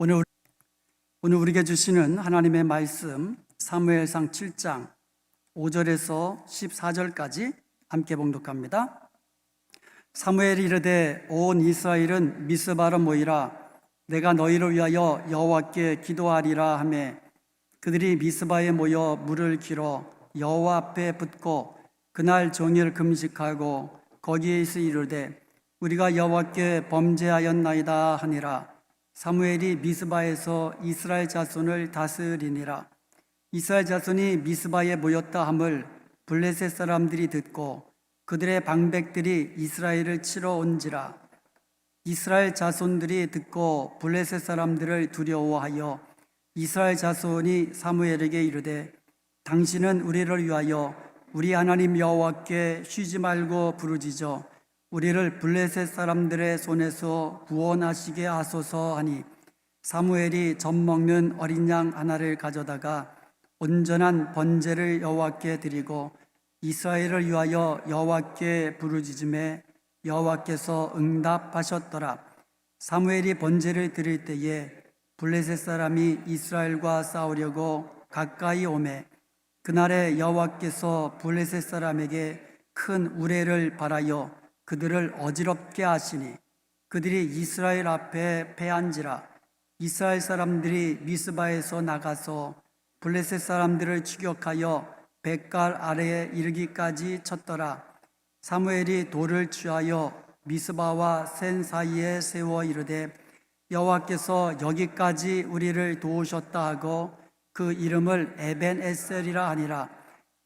오늘 우리에게 주시는 하나님의 말씀 사무엘상 7장 5절에서 14절까지 함께 봉독합니다. 사무엘이 이르되 온 이스라엘은 미스바로 모이라. 내가 너희를 위하여 여호와께 기도하리라 하매 그들이 미스바에 모여 물을 길어 여호와 앞에 붓고 그날 종일 금식하고 거기에서 이르되 우리가 여호와께 범죄하였나이다 하니라. 사무엘이 미스바에서 이스라엘 자손을 다스리니라. 이스라엘 자손이 미스바에 모였다 함을 블레셋 사람들이 듣고 그들의 방백들이 이스라엘을 치러 온지라. 이스라엘 자손들이 듣고 블레셋 사람들을 두려워하여 이스라엘 자손이 사무엘에게 이르되 당신은 우리를 위하여 우리 하나님 여호와께 쉬지 말고 부르짖어 우리를 블레셋 사람들의 손에서 구원하시게 하소서 하니 사무엘이 젖 먹는 어린 양 하나를 가져다가 온전한 번제를 여호와께 드리고 이스라엘을 위하여 여호와께 부르짖음에 여호와께서 응답하셨더라. 사무엘이 번제를 드릴 때에 블레셋 사람이 이스라엘과 싸우려고 가까이 오매 그날에 여호와께서 블레셋 사람에게 큰 우레를 발하여 그들을 어지럽게 하시니 그들이 이스라엘 앞에 패한지라. 이스라엘 사람들이 미스바에서 나가서 블레셋 사람들을 추격하여 뱃갈 아래에 이르기까지 쳤더라. 사무엘이 돌을 취하여 미스바와 센 사이에 세워 이르되 여호와께서 여기까지 우리를 도우셨다 하고 그 이름을 에벤에셀이라 하니라.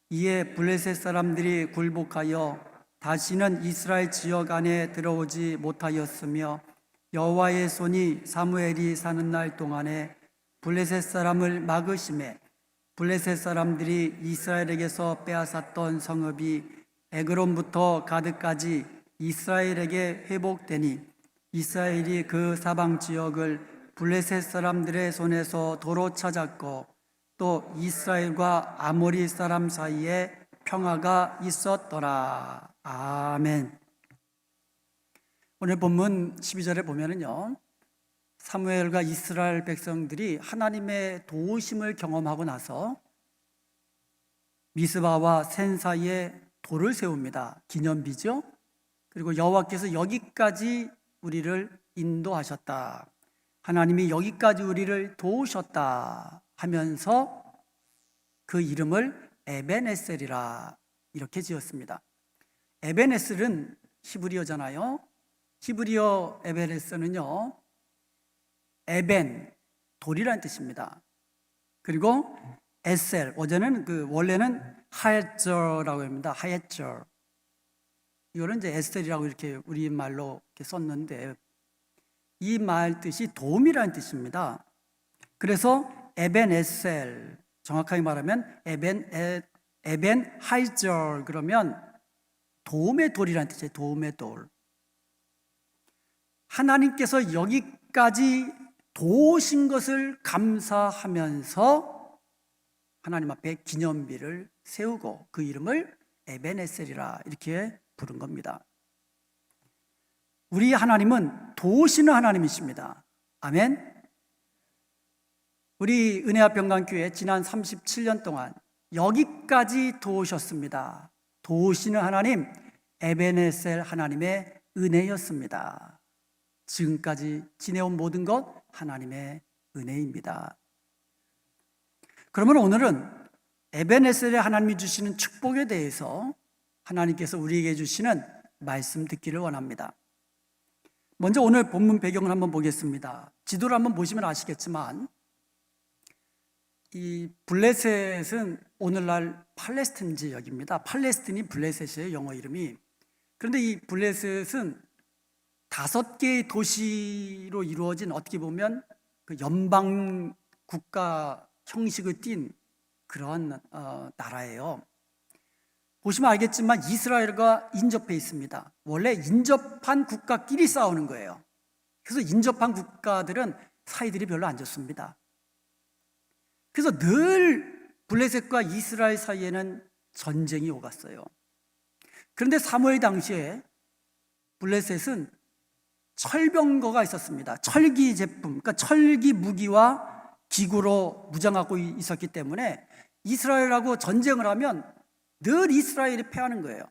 이에 블레셋 사람들이 굴복하여 다시는 이스라엘 지역 안에 들어오지 못하였으며 여호와의 손이 사무엘이 사는 날 동안에 블레셋 사람을 막으심에 블레셋 사람들이 이스라엘에게서 빼앗았던 성읍이 에그론부터 가드까지 이스라엘에게 회복되니 이스라엘이 그 사방 지역을 블레셋 사람들의 손에서 도로 찾았고 또 이스라엘과 아모리 사람 사이에 평화가 있었더라. 아멘. 오늘 본문 12절에 보면은요, 사무엘과 이스라엘 백성들이 하나님의 도우심을 경험하고 나서 미스바와 센 사이에 돌을 세웁니다. 기념비죠. 그리고 여호와께서 여기까지 우리를 인도하셨다, 하나님이 여기까지 우리를 도우셨다 하면서 그 이름을 에벤에셀이라 이렇게 지었습니다. 에벤에셀은 히브리어잖아요. 히브리어 에벤에셀은요, 에벤, 돌이라는 뜻입니다. 그리고 에셀, 원래는 하엣저라고 합니다. 하엣저. 이거는 이제 에셀이라고 이렇게 우리말로 이렇게 썼는데 이 말 뜻이 도움이라는 뜻입니다. 그래서 에벤에셀, 정확하게 말하면 에벤하이저, 그러면 도움의 돌이라는 뜻이에요. 도움의 돌. 하나님께서 여기까지 도우신 것을 감사하면서 하나님 앞에 기념비를 세우고 그 이름을 에벤에셀이라 이렇게 부른 겁니다. 우리 하나님은 도우시는 하나님이십니다. 아멘. 우리 은혜합병강교회 지난 37년 동안 여기까지 도우셨습니다. 도우시는 하나님, 에벤에셀 하나님의 은혜였습니다. 지금까지 지내온 모든 것 하나님의 은혜입니다. 그러면 오늘은 에벤에셀의 하나님이 주시는 축복에 대해서 하나님께서 우리에게 주시는 말씀 듣기를 원합니다. 먼저 오늘 본문 배경을 한번 보겠습니다. 지도를 한번 보시면 아시겠지만 이 블레셋은 오늘날 팔레스틴 지역입니다. 팔레스틴이 블레셋이에요, 영어 이름이. 그런데 이 블레셋은 5개의 도시로 이루어진, 어떻게 보면 그 연방 국가 형식을 띈 그런 나라예요. 보시면 알겠지만 이스라엘과 인접해 있습니다. 원래 인접한 국가끼리 싸우는 거예요. 그래서 인접한 국가들은 사이들이 별로 안 좋습니다. 그래서 늘 블레셋과 이스라엘 사이에는 전쟁이 오갔어요. 그런데 사무엘 당시에 블레셋은 철병거가 있었습니다. 철기 제품, 그러니까 철기 무기와 기구로 무장하고 있었기 때문에 이스라엘하고 전쟁을 하면 늘 이스라엘이 패하는 거예요.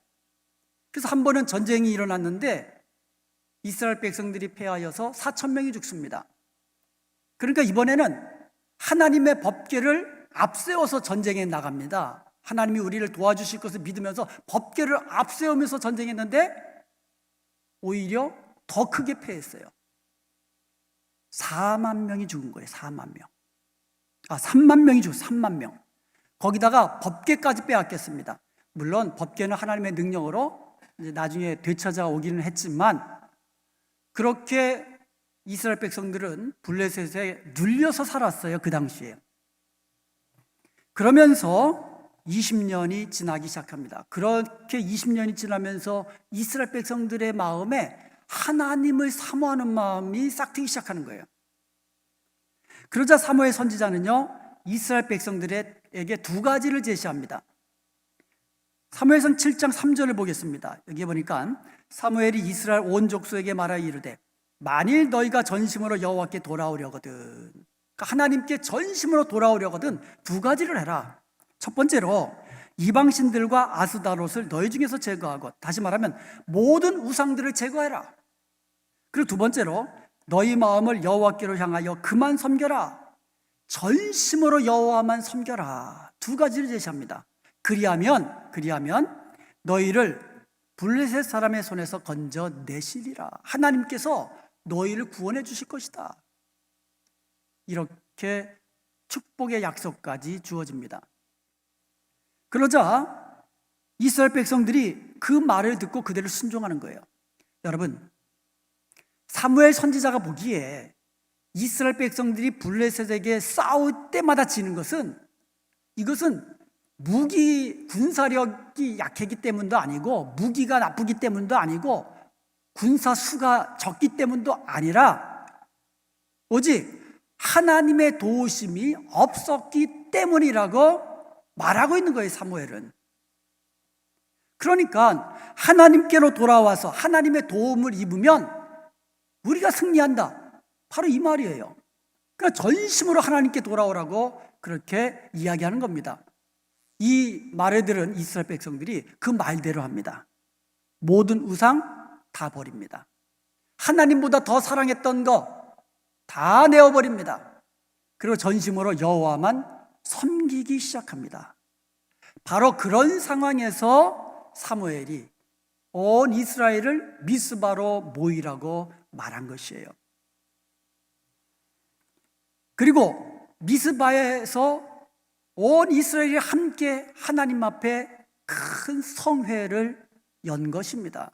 그래서 한 번은 전쟁이 일어났는데 이스라엘 백성들이 패하여서 4,000명이 죽습니다. 그러니까 이번에는 하나님의 법궤를 앞세워서 전쟁에 나갑니다. 하나님이 우리를 도와주실 것을 믿으면서 법궤를 앞세우면서 전쟁했는데 오히려 더 크게 패했어요. 4만 명이 죽은 거예요. 4만 명. 3만 명이 죽었어요. 3만 명. 거기다가 법궤까지 빼앗겼습니다. 물론 법궤는 하나님의 능력으로 이제 나중에 되찾아오기는 했지만 그렇게 이스라엘 백성들은 블레셋에 눌려서 살았어요. 그 당시에. 그러면서 20년이 지나기 시작합니다. 그렇게 20년이 지나면서 이스라엘 백성들의 마음에 하나님을 사모하는 마음이 싹트기 시작하는 거예요. 그러자 사무엘 선지자는요, 이스라엘 백성들에게 두 가지를 제시합니다. 사무엘상 7장 3절을 보겠습니다. 여기 보니까 사무엘이 이스라엘 온 족속에게 말하여 이르되 만일 너희가 전심으로 여호와께 돌아오려거든, 그러니까 하나님께 전심으로 돌아오려거든 두 가지를 해라. 첫 번째로 이방신들과 아스다롯을 너희 중에서 제거하고, 다시 말하면 모든 우상들을 제거해라. 그리고 두 번째로 너희 마음을 여호와께로 향하여 그만 섬겨라. 전심으로 여호와만 섬겨라. 두 가지를 제시합니다. 그리하면 너희를 블레셋 사람의 손에서 건져내시리라. 하나님께서 너희를 구원해 주실 것이다. 이렇게 축복의 약속까지 주어집니다. 그러자 이스라엘 백성들이 그 말을 듣고 그대로 순종하는 거예요. 여러분, 사무엘 선지자가 보기에 이스라엘 백성들이 블레셋에게 싸울 때마다 지는 것은, 이것은 무기 군사력이 약했기 때문도 아니고, 무기가 나쁘기 때문도 아니고, 군사 수가 적기 때문도 아니라 오직 하나님의 도우심이 없었기 때문이라고 말하고 있는 거예요. 사무엘은. 그러니까 하나님께로 돌아와서 하나님의 도움을 입으면 우리가 승리한다, 바로 이 말이에요. 그러니까 전심으로 하나님께 돌아오라고 그렇게 이야기하는 겁니다. 이 말을 들은 이스라엘 백성들이 그 말대로 합니다. 모든 우상 다 버립니다. 하나님보다 더 사랑했던 거 다 내어버립니다. 그리고 전심으로 여호와만 섬기기 시작합니다. 바로 그런 상황에서 사무엘이 온 이스라엘을 미스바로 모이라고 말한 것이에요. 그리고 미스바에서 온 이스라엘이 함께 하나님 앞에 큰 성회를 연 것입니다.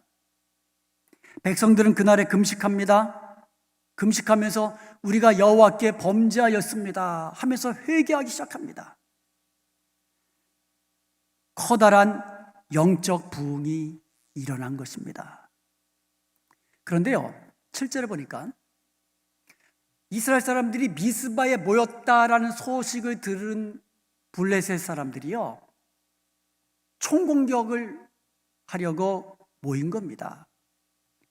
백성들은 그날에 금식합니다. 금식하면서 우리가 여호와께 범죄하였습니다 하면서 회개하기 시작합니다. 커다란 영적 부흥이 일어난 것입니다. 그런데요, 7절에 보니까 이스라엘 사람들이 미스바에 모였다라는 소식을 들은 블레셋 사람들이요, 총공격을 하려고 모인 겁니다.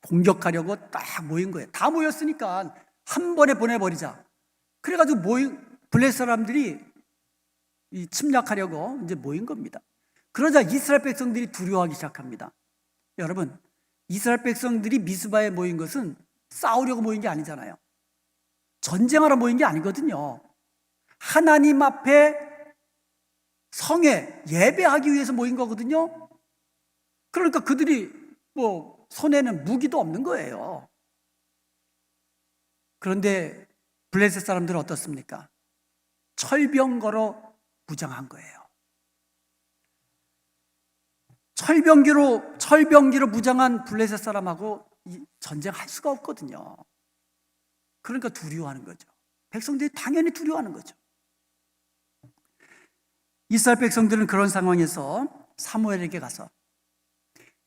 공격하려고 딱 모인 거예요. 다 모였으니까 한 번에 보내버리자. 그래가지고 블레셋 사람들이 침략하려고 이제 모인 겁니다. 그러자 이스라엘 백성들이 두려워하기 시작합니다. 여러분, 이스라엘 백성들이 미스바에 모인 것은 싸우려고 모인 게 아니잖아요. 전쟁하러 모인 게 아니거든요. 하나님 앞에 성에 예배하기 위해서 모인 거거든요. 그러니까 그들이 손에는 무기도 없는 거예요. 그런데 블레셋 사람들은 어떻습니까? 철병거로 무장한 거예요. 철병기로 무장한 블레셋 사람하고 전쟁할 수가 없거든요. 그러니까 두려워하는 거죠. 백성들이 당연히 두려워하는 거죠. 이스라엘 백성들은 그런 상황에서 사무엘에게 가서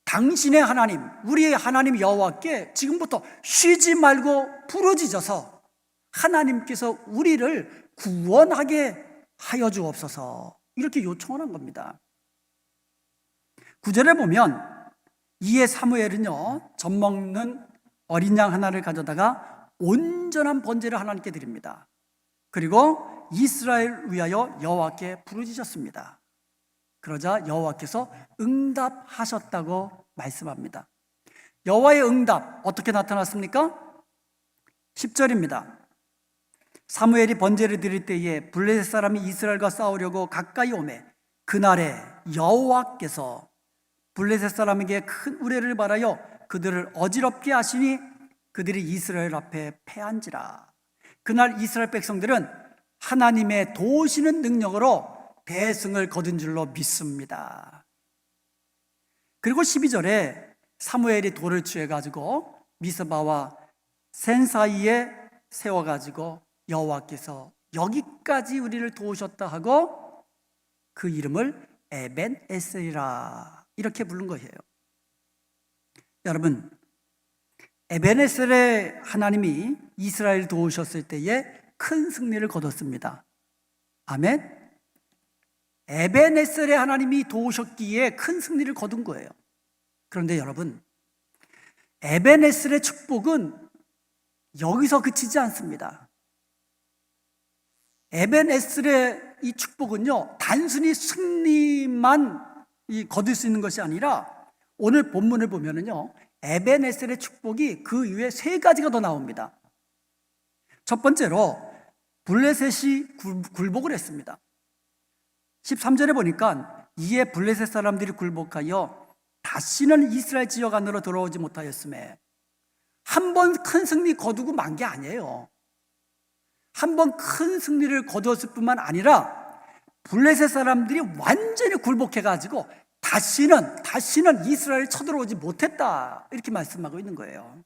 당신의 하나님, 우리의 하나님 여호와께 지금부터 쉬지 말고 부르짖어서 하나님께서 우리를 구원하게 하여 주옵소서, 이렇게 요청을 한 겁니다. 9절에 보면 이에 사무엘은요, 젖먹는 어린 양 하나를 가져다가 온전한 번제를 하나님께 드립니다. 그리고 이스라엘을 위하여 여호와께 부르짖었습니다. 그러자 여호와께서 응답하셨다고 말씀합니다. 여호와의 응답 어떻게 나타났습니까? 10절입니다. 사무엘이 번제를 드릴 때에 블레셋 사람이 이스라엘과 싸우려고 가까이 오매 그날에 여호와께서 블레셋 사람에게 큰 우레를 발하여 그들을 어지럽게 하시니 그들이 이스라엘 앞에 패한지라. 그날 이스라엘 백성들은 하나님의 도우시는 능력으로 대승을 거둔 줄로 믿습니다. 그리고 12절에 사무엘이 돌을 취해가지고 미스바와 센 사이에 세워가지고 여호와께서 여기까지 우리를 도우셨다 하고 그 이름을 에벤에셀이라 이렇게 부른 거예요. 여러분, 에벤에셀의 하나님이 이스라엘을 도우셨을 때에 큰 승리를 거뒀습니다. 아멘. 에벤에셀의 하나님이 도우셨기에 큰 승리를 거둔 거예요. 그런데 여러분, 에벤에셀의 축복은 여기서 그치지 않습니다. 에벤에셀의 이 축복은요, 단순히 승리만 거둘 수 있는 것이 아니라 오늘 본문을 보면은요, 에벤에셀의 축복이 그 이후에 세 가지가 더 나옵니다. 첫 번째로 블레셋이 굴복을 했습니다. 13절에 보니까 이에 블레셋 사람들이 굴복하여 다시는 이스라엘 지역 안으로 들어오지 못하였음에, 한 번 큰 승리 거두고 만 게 아니에요. 한 번 큰 승리를 거두었을 뿐만 아니라 블레셋 사람들이 완전히 굴복해가지고 다시는 이스라엘을 쳐들어오지 못했다 이렇게 말씀하고 있는 거예요.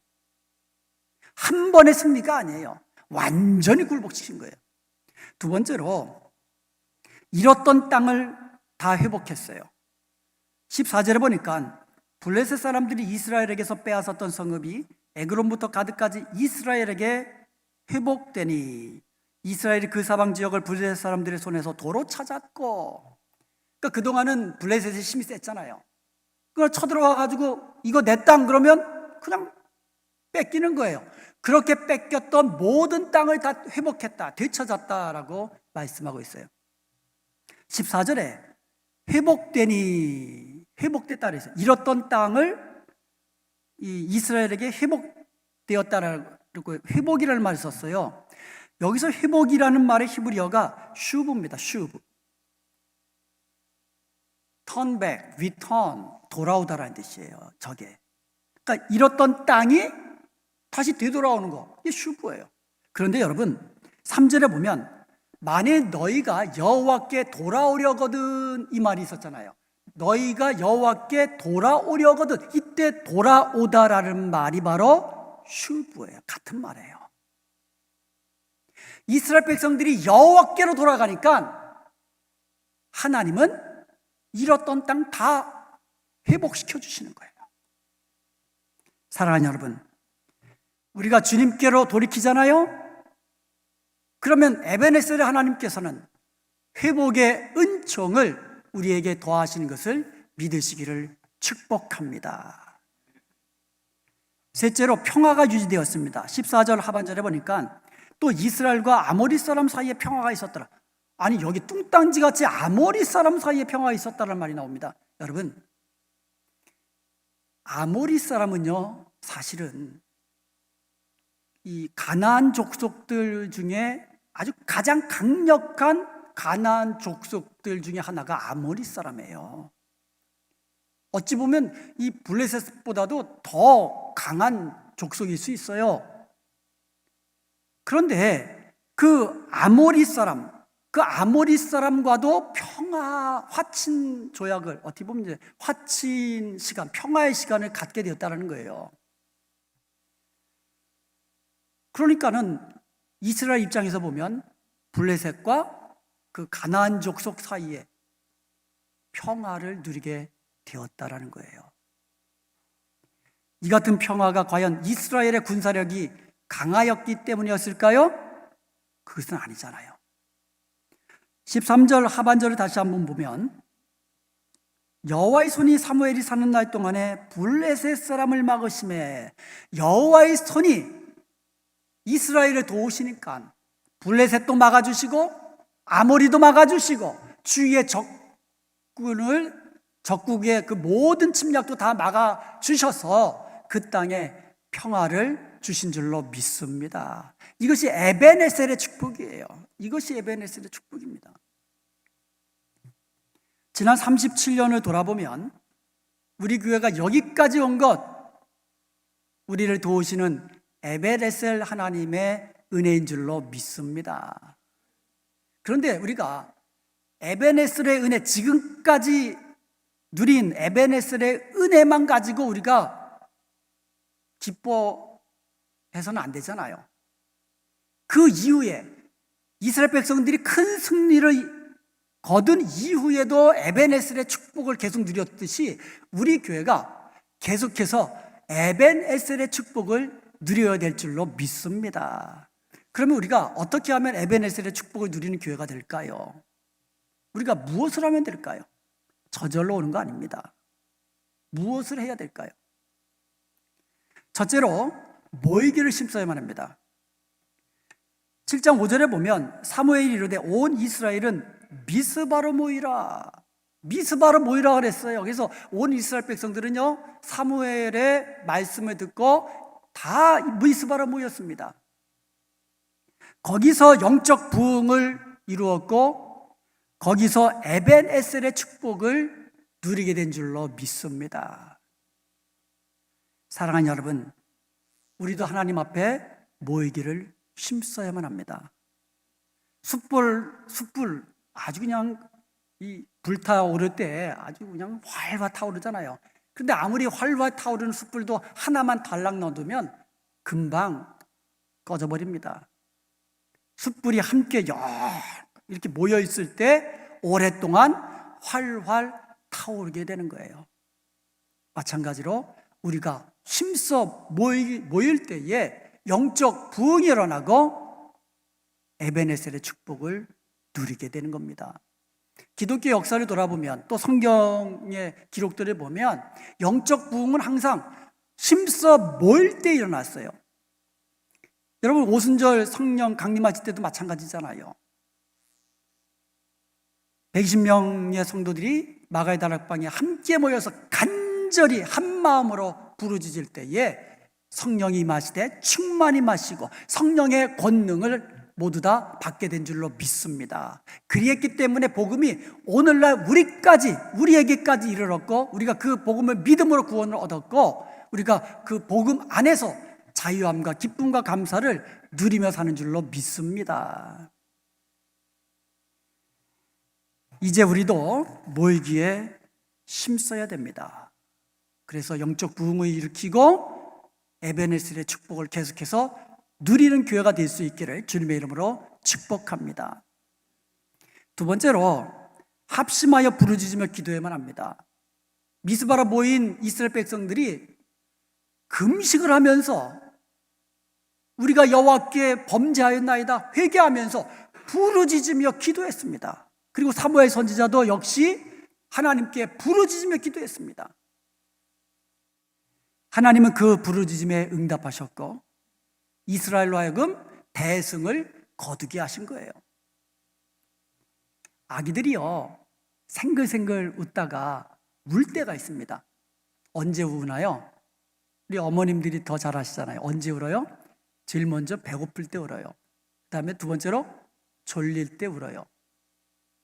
한 번의 승리가 아니에요. 완전히 굴복시킨 거예요. 두 번째로 잃었던 땅을 다 회복했어요. 14절에 보니까 블레셋 사람들이 이스라엘에게서 빼앗았던 성읍이 에그론부터 가드까지 이스라엘에게 회복되니 이스라엘이 그 사방 지역을 블레셋 사람들의 손에서 도로 찾았고, 그러니까 그동안은 블레셋의 힘이 셌잖아요. 그걸 쳐들어와가지고 이거 내 땅 그러면 그냥 뺏기는 거예요. 그렇게 뺏겼던 모든 땅을 다 회복했다, 되찾았다라고 말씀하고 있어요. 14절에 회복됐다 그랬어요. 잃었던 땅을 이스라엘에게 회복되었다라고 회복이라는 말을 썼어요. 여기서 회복이라는 말의 히브리어가 슈브입니다. 슈브. turn back, return, 돌아오다라는 뜻이에요. 저게. 그러니까 잃었던 땅이 다시 되돌아오는 거. 이게 슈브예요. 그런데 여러분, 3절에 보면 만일 너희가 여호와께 돌아오려거든 이 말이 있었잖아요. 너희가 여호와께 돌아오려거든, 이때 돌아오다라는 말이 바로 슈브예요. 같은 말이에요. 이스라엘 백성들이 여호와께로 돌아가니까 하나님은 잃었던 땅 다 회복시켜 주시는 거예요. 사랑하는 여러분, 우리가 주님께로 돌이키잖아요. 그러면 에베네셀의 하나님께서는 회복의 은총을 우리에게 더하시는 것을 믿으시기를 축복합니다. 셋째로 평화가 유지되었습니다. 14절 하반절에 보니까 또 이스라엘과 아모리 사람 사이에 평화가 있었더라. 아니, 여기 뚱땅지같이 아모리 사람 사이에 평화가 있었다는 말이 나옵니다. 여러분, 아모리 사람은요, 사실은 이 가나안 족속들 중에 아주 가장 강력한 가나안 족속들 중에 하나가 아모리 사람이에요. 어찌 보면 이 블레셋보다도 더 강한 족속일 수 있어요. 그런데 그 아모리 사람과도 화친 조약을, 어떻게 보면 이제 화친 시간, 평화의 시간을 갖게 되었다는 거예요. 그러니까는 이스라엘 입장에서 보면 블레셋과 그 가나안 족속 사이에 평화를 누리게 되었다라는 거예요. 이 같은 평화가 과연 이스라엘의 군사력이 강하였기 때문이었을까요? 그것은 아니잖아요. 13절 하반절을 다시 한번 보면 여호와의 손이 사무엘이 사는 날 동안에 블레셋 사람을 막으심에, 여호와의 손이 이스라엘을 도우시니까 블레셋도 막아주시고 아모리도 막아주시고 주위의 적국의 그 모든 침략도 다 막아주셔서 그 땅에 평화를 주신 줄로 믿습니다. 이것이 에벤에셀의 축복이에요. 이것이 에벤에셀의 축복입니다. 지난 37년을 돌아보면 우리 교회가 여기까지 온 것, 우리를 도우시는 에벤에셀 하나님의 은혜인 줄로 믿습니다. 그런데 우리가 에벤에셀의 은혜, 지금까지 누린 에벤에셀의 은혜만 가지고 우리가 기뻐해서는 안 되잖아요. 그 이후에 이스라엘 백성들이 큰 승리를 거둔 이후에도 에벤에셀의 축복을 계속 누렸듯이 우리 교회가 계속해서 에벤에셀의 축복을 누려야 될 줄로 믿습니다. 그러면 우리가 어떻게 하면 에벤에셀의 축복을 누리는 교회가 될까요? 우리가 무엇을 하면 될까요? 저절로 오는 거 아닙니다. 무엇을 해야 될까요? 첫째로 모이기를 심어야만 합니다. 7장 5절에 보면 사무엘이 이르되 온 이스라엘은 미스바로 모이라, 미스바로 모이라 그랬어요. 그래서 온 이스라엘 백성들은요 사무엘의 말씀을 듣고 다 미스바로 모였습니다. 거기서 영적 부흥을 이루었고 거기서 에벤에셀의 축복을 누리게 된 줄로 믿습니다. 사랑하는 여러분, 우리도 하나님 앞에 모이기를 힘써야만 합니다. 숯불 아주 그냥 이 불타오를 때 아주 그냥 활활 타오르잖아요. 그런데 아무리 활활 타오르는 숯불도 하나만 달랑 넣어두면 금방 꺼져버립니다. 숯불이 함께 이렇게 모여 있을 때 오랫동안 활활 타오르게 되는 거예요. 마찬가지로 우리가 힘써 모일 때에 영적 부흥이 일어나고 에벤에셀의 축복을 누리게 되는 겁니다. 기독교 역사를 돌아보면 또 성경의 기록들을 보면 영적 부흥은 항상 힘써 모일 때 일어났어요. 여러분 오순절 성령 강림하실 때도 마찬가지잖아요. 120명의 성도들이 마가의 다락방에 함께 모여서 간절히 한 마음으로 부르짖을 때에 성령이 임하시되 충만히 마시고 성령의 권능을 모두 다 받게 된 줄로 믿습니다. 그리했기 때문에 복음이 오늘날 우리에게까지 이르렀고 우리가 그 복음을 믿음으로 구원을 얻었고 우리가 그 복음 안에서 자유함과 기쁨과 감사를 누리며 사는 줄로 믿습니다. 이제 우리도 모이기에 힘써야 됩니다. 그래서 영적 부흥을 일으키고 에벤에셀의 축복을 계속해서 누리는 교회가 될 수 있기를 주님의 이름으로 축복합니다. 두 번째로 합심하여 부르짖으며 기도해야만 합니다. 미스바로 모인 이스라엘 백성들이 금식을 하면서 우리가 여호와께 범죄하였나이다 회개하면서 부르짖으며 기도했습니다. 그리고 사무엘 선지자도 역시 하나님께 부르짖으며 기도했습니다. 하나님은 그 부르짖음에 응답하셨고 이스라엘로 하여금 대승을 거두게 하신 거예요. 아기들이요 생글생글 웃다가 울 때가 있습니다. 언제 우나요? 우리 어머님들이 더 잘 아시잖아요. 언제 울어요? 제일 먼저 배고플 때 울어요. 그 다음에 두 번째로 졸릴 때 울어요.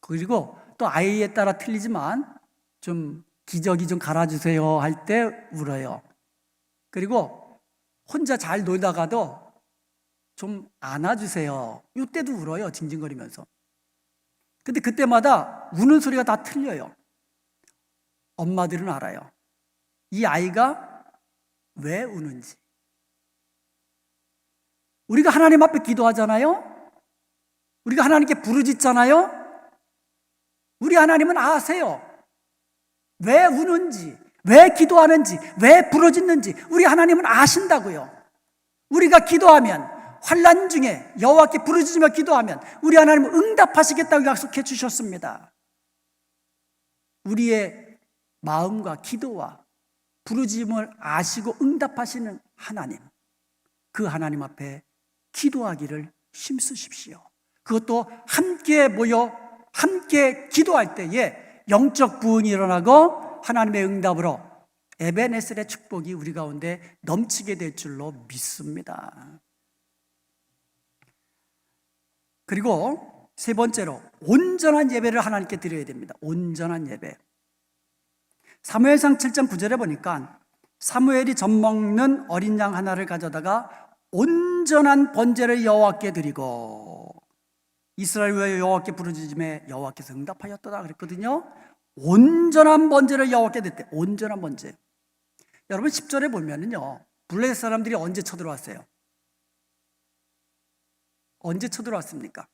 그리고 또 아이에 따라 틀리지만 좀 기저귀 좀 갈아주세요 할 때 울어요. 그리고 혼자 잘 놀다가도 좀 안아주세요 이때도 울어요. 징징거리면서. 근데 그때마다 우는 소리가 다 틀려요. 엄마들은 알아요. 이 아이가 왜 우는지. 우리가 하나님 앞에 기도하잖아요. 우리가 하나님께 부르짖잖아요. 우리 하나님은 아세요. 왜 우는지, 왜 기도하는지, 왜 부르짖는지 우리 하나님은 아신다고요. 우리가 기도하면 환난 중에 여호와께 부르짖으며 기도하면 우리 하나님은 응답하시겠다고 약속해 주셨습니다. 우리의 마음과 기도와 부르짖음을 아시고 응답하시는 하나님, 그 하나님 앞에 기도하기를 힘쓰십시오. 그것도 함께 모여 함께 기도할 때에 영적 부흥이 일어나고 하나님의 응답으로 에베네셀의 축복이 우리 가운데 넘치게 될 줄로 믿습니다. 그리고 세 번째로 온전한 예배를 하나님께 드려야 됩니다. 온전한 예배. 사무엘상 7장 9절에 보니까 사무엘이 젖먹는 어린 양 하나를 가져다가 온전한 번제를 여호와께 드리고 이스라엘 외에 여호와께 부르짖음에 여호와께서 응답하였더라 그랬거든요. 온전한 번제를 여호와께 드렸대. 온전한 번제. 여러분 10절에 보면은요, 블레셋 사람들이 언제 쳐들어왔어요? 언제 쳐들어왔습니까?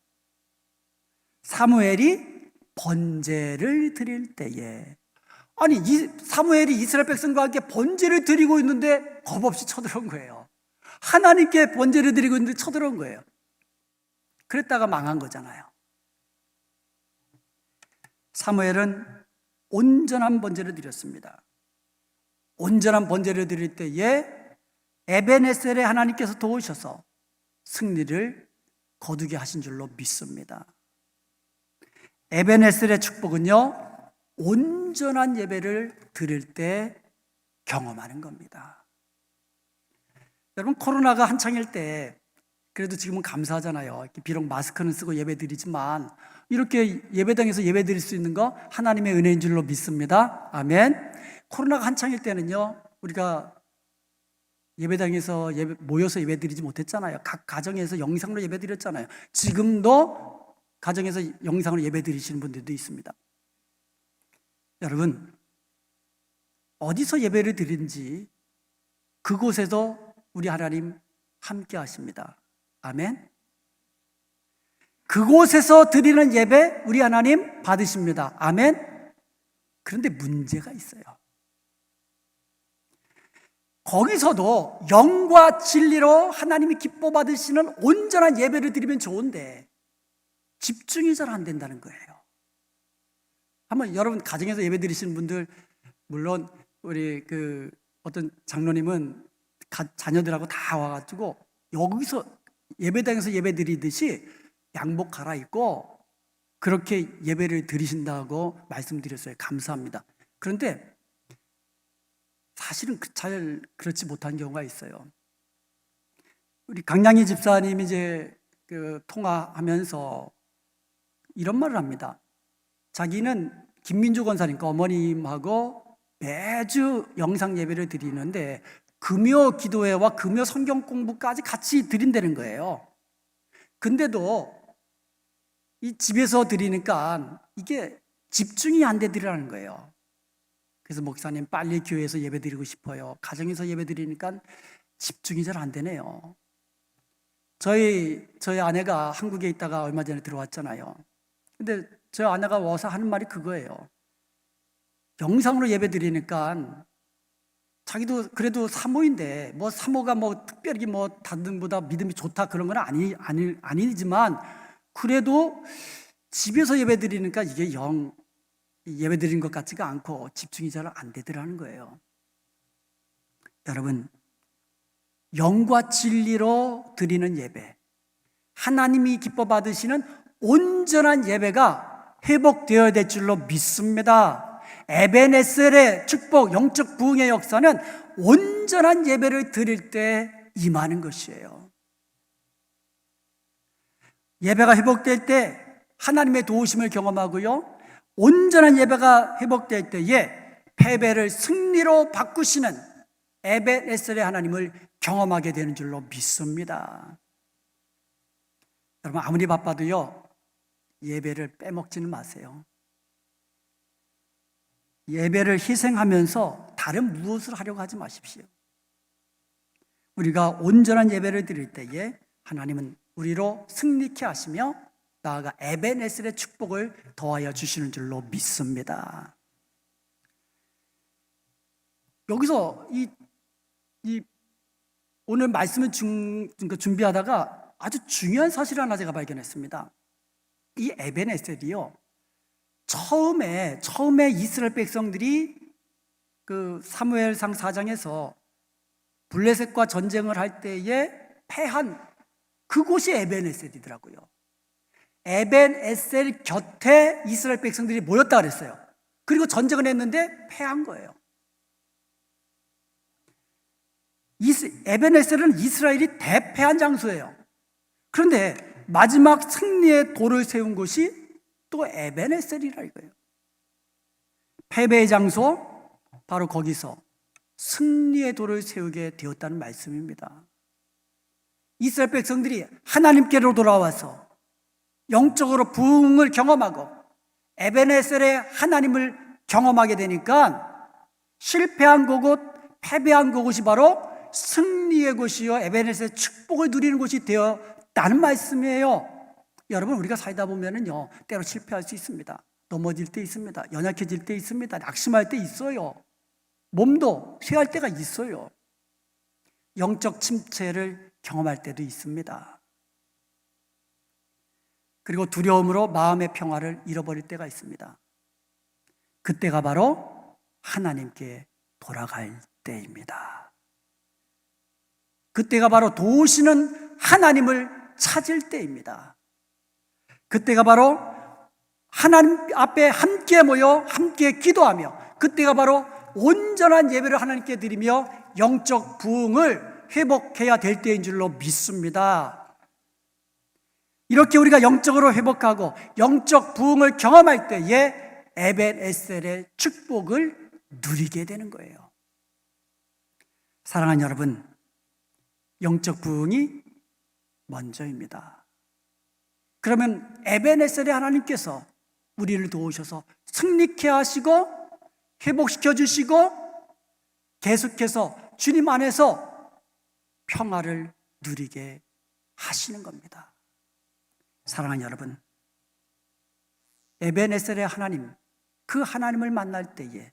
사무엘이 번제를 드릴 때에. 아니, 사무엘이 이스라엘 백성과 함께 번제를 드리고 있는데 겁없이 쳐들어온 거예요. 하나님께 번제를 드리고 있는데 쳐들어온 거예요. 그랬다가 망한 거잖아요. 사무엘은 온전한 번제를 드렸습니다. 온전한 번제를 드릴 때에 에베네셀의 하나님께서 도우셔서 승리를 거두게 하신 줄로 믿습니다. 에베네셀의 축복은요, 온전한 예배를 드릴 때 경험하는 겁니다. 여러분, 코로나가 한창일 때 그래도 지금은 감사하잖아요. 비록 마스크는 쓰고 예배 드리지만 이렇게 예배당에서 예배 드릴 수 있는 거 하나님의 은혜인 줄로 믿습니다. 아멘. 코로나가 한창일 때는요, 우리가 예배당에서 모여서 예배 드리지 못했잖아요. 각 가정에서 영상으로 예배 드렸잖아요. 지금도 가정에서 영상으로 예배 드리시는 분들도 있습니다. 여러분, 어디서 예배를 드린지 그곳에서 우리 하나님 함께 하십니다. 아멘. 그곳에서 드리는 예배 우리 하나님 받으십니다. 아멘. 그런데 문제가 있어요. 거기서도 영과 진리로 하나님이 기뻐 받으시는 온전한 예배를 드리면 좋은데 집중이 잘 안 된다는 거예요. 한번 여러분 가정에서 예배 드리시는 분들, 물론 우리 어떤 장로님은 자녀들하고 다 와가지고 여기서 예배당에서 예배 드리듯이 양복 갈아입고 그렇게 예배를 드리신다고 말씀드렸어요. 감사합니다. 그런데 사실은 잘 그렇지 못한 경우가 있어요. 우리 강량희 집사님이 이제 통화하면서 이런 말을 합니다. 자기는 김민주 권사님과 어머님하고 매주 영상 예배를 드리는데 금요 기도회와 금요 성경 공부까지 같이 드린다는 거예요. 근데도 이 집에서 드리니까 이게 집중이 안 되더라는 거예요. 그래서 목사님 빨리 교회에서 예배 드리고 싶어요. 가정에서 예배 드리니까 집중이 잘 안 되네요. 저희 아내가 한국에 있다가 얼마 전에 들어왔잖아요. 근데 저희 아내가 와서 하는 말이 그거예요. 영상으로 예배 드리니까 자기도 그래도 사모인데 사모가 특별히 다른보다 믿음이 좋다 그런 건 아니지만 그래도 집에서 예배 드리니까 이게 예배 드린 것 같지가 않고 집중이 잘 안 되더라는 거예요. 여러분, 영과 진리로 드리는 예배, 하나님이 기뻐 받으시는 온전한 예배가 회복되어야 될 줄로 믿습니다. 에베네셀의 축복, 영적 부흥의 역사는 온전한 예배를 드릴 때 임하는 것이에요. 예배가 회복될 때 하나님의 도우심을 경험하고요, 온전한 예배가 회복될 때에 패배를 승리로 바꾸시는 에베네셀의 하나님을 경험하게 되는 줄로 믿습니다. 여러분, 아무리 바빠도요, 예배를 빼먹지는 마세요. 예배를 희생하면서 다른 무엇을 하려고 하지 마십시오. 우리가 온전한 예배를 드릴 때에 하나님은 우리로 승리케 하시며 나아가 에베네셀의 축복을 더하여 주시는 줄로 믿습니다. 여기서 이 오늘 말씀을 준비하다가 아주 중요한 사실 하나 제가 발견했습니다. 이 에베네셀이요, 처음에 이스라엘 백성들이 그 사무엘상 4장에서 블레셋과 전쟁을 할 때에 패한 그곳이 에벤에셀이더라고요. 에벤에셀 곁에 이스라엘 백성들이 모였다 그랬어요. 그리고 전쟁을 했는데 패한 거예요. 에벤에셀은 이스라엘이 대패한 장소예요. 그런데 마지막 승리의 돌을 세운 곳이 또 에벤에셀이라 이거예요. 패배의 장소, 바로 거기서 승리의 돌을 세우게 되었다는 말씀입니다. 이스라엘 백성들이 하나님께로 돌아와서 영적으로 부흥을 경험하고 에벤에셀의 하나님을 경험하게 되니까 실패한 곳, 패배한 곳이 바로 승리의 곳이요 에벤에셀의 축복을 누리는 곳이 되었다는 말씀이에요. 여러분, 우리가 살다 보면은요 때로 실패할 수 있습니다. 넘어질 때 있습니다. 연약해질 때 있습니다. 낙심할 때 있어요. 몸도 쇠할 때가 있어요. 영적 침체를 경험할 때도 있습니다. 그리고 두려움으로 마음의 평화를 잃어버릴 때가 있습니다. 그때가 바로 하나님께 돌아갈 때입니다. 그때가 바로 도우시는 하나님을 찾을 때입니다. 그때가 바로 하나님 앞에 함께 모여 함께 기도하며, 그때가 바로 온전한 예배를 하나님께 드리며 영적 부흥을 회복해야 될 때인 줄로 믿습니다. 이렇게 우리가 영적으로 회복하고 영적 부흥을 경험할 때에 에벤에셀의 축복을 누리게 되는 거예요. 사랑하는 여러분, 영적 부흥이 먼저입니다. 그러면 에벤에셀의 하나님께서 우리를 도우셔서 승리케 하시고 회복시켜 주시고 계속해서 주님 안에서 평화를 누리게 하시는 겁니다. 사랑하는 여러분, 에벤에셀의 하나님, 그 하나님을 만날 때에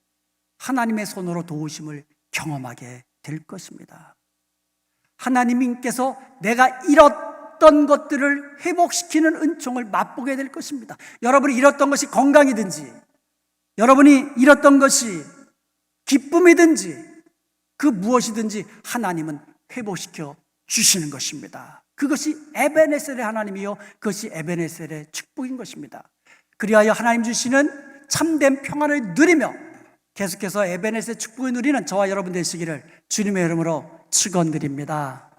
하나님의 손으로 도우심을 경험하게 될 것입니다. 하나님께서 내가 잃었던 것들을 회복시키는 은총을 맛보게 될 것입니다. 여러분이 잃었던 것이 건강이든지, 여러분이 잃었던 것이 기쁨이든지, 그 무엇이든지 하나님은 회복시켜 주시는 것입니다. 그것이 에벤에셀의 하나님이요, 그것이 에벤에셀의 축복인 것입니다. 그리하여 하나님 주시는 참된 평안을 누리며 계속해서 에벤에셀의 축복을 누리는 저와 여러분 되시기를 주님의 이름으로 축원드립니다.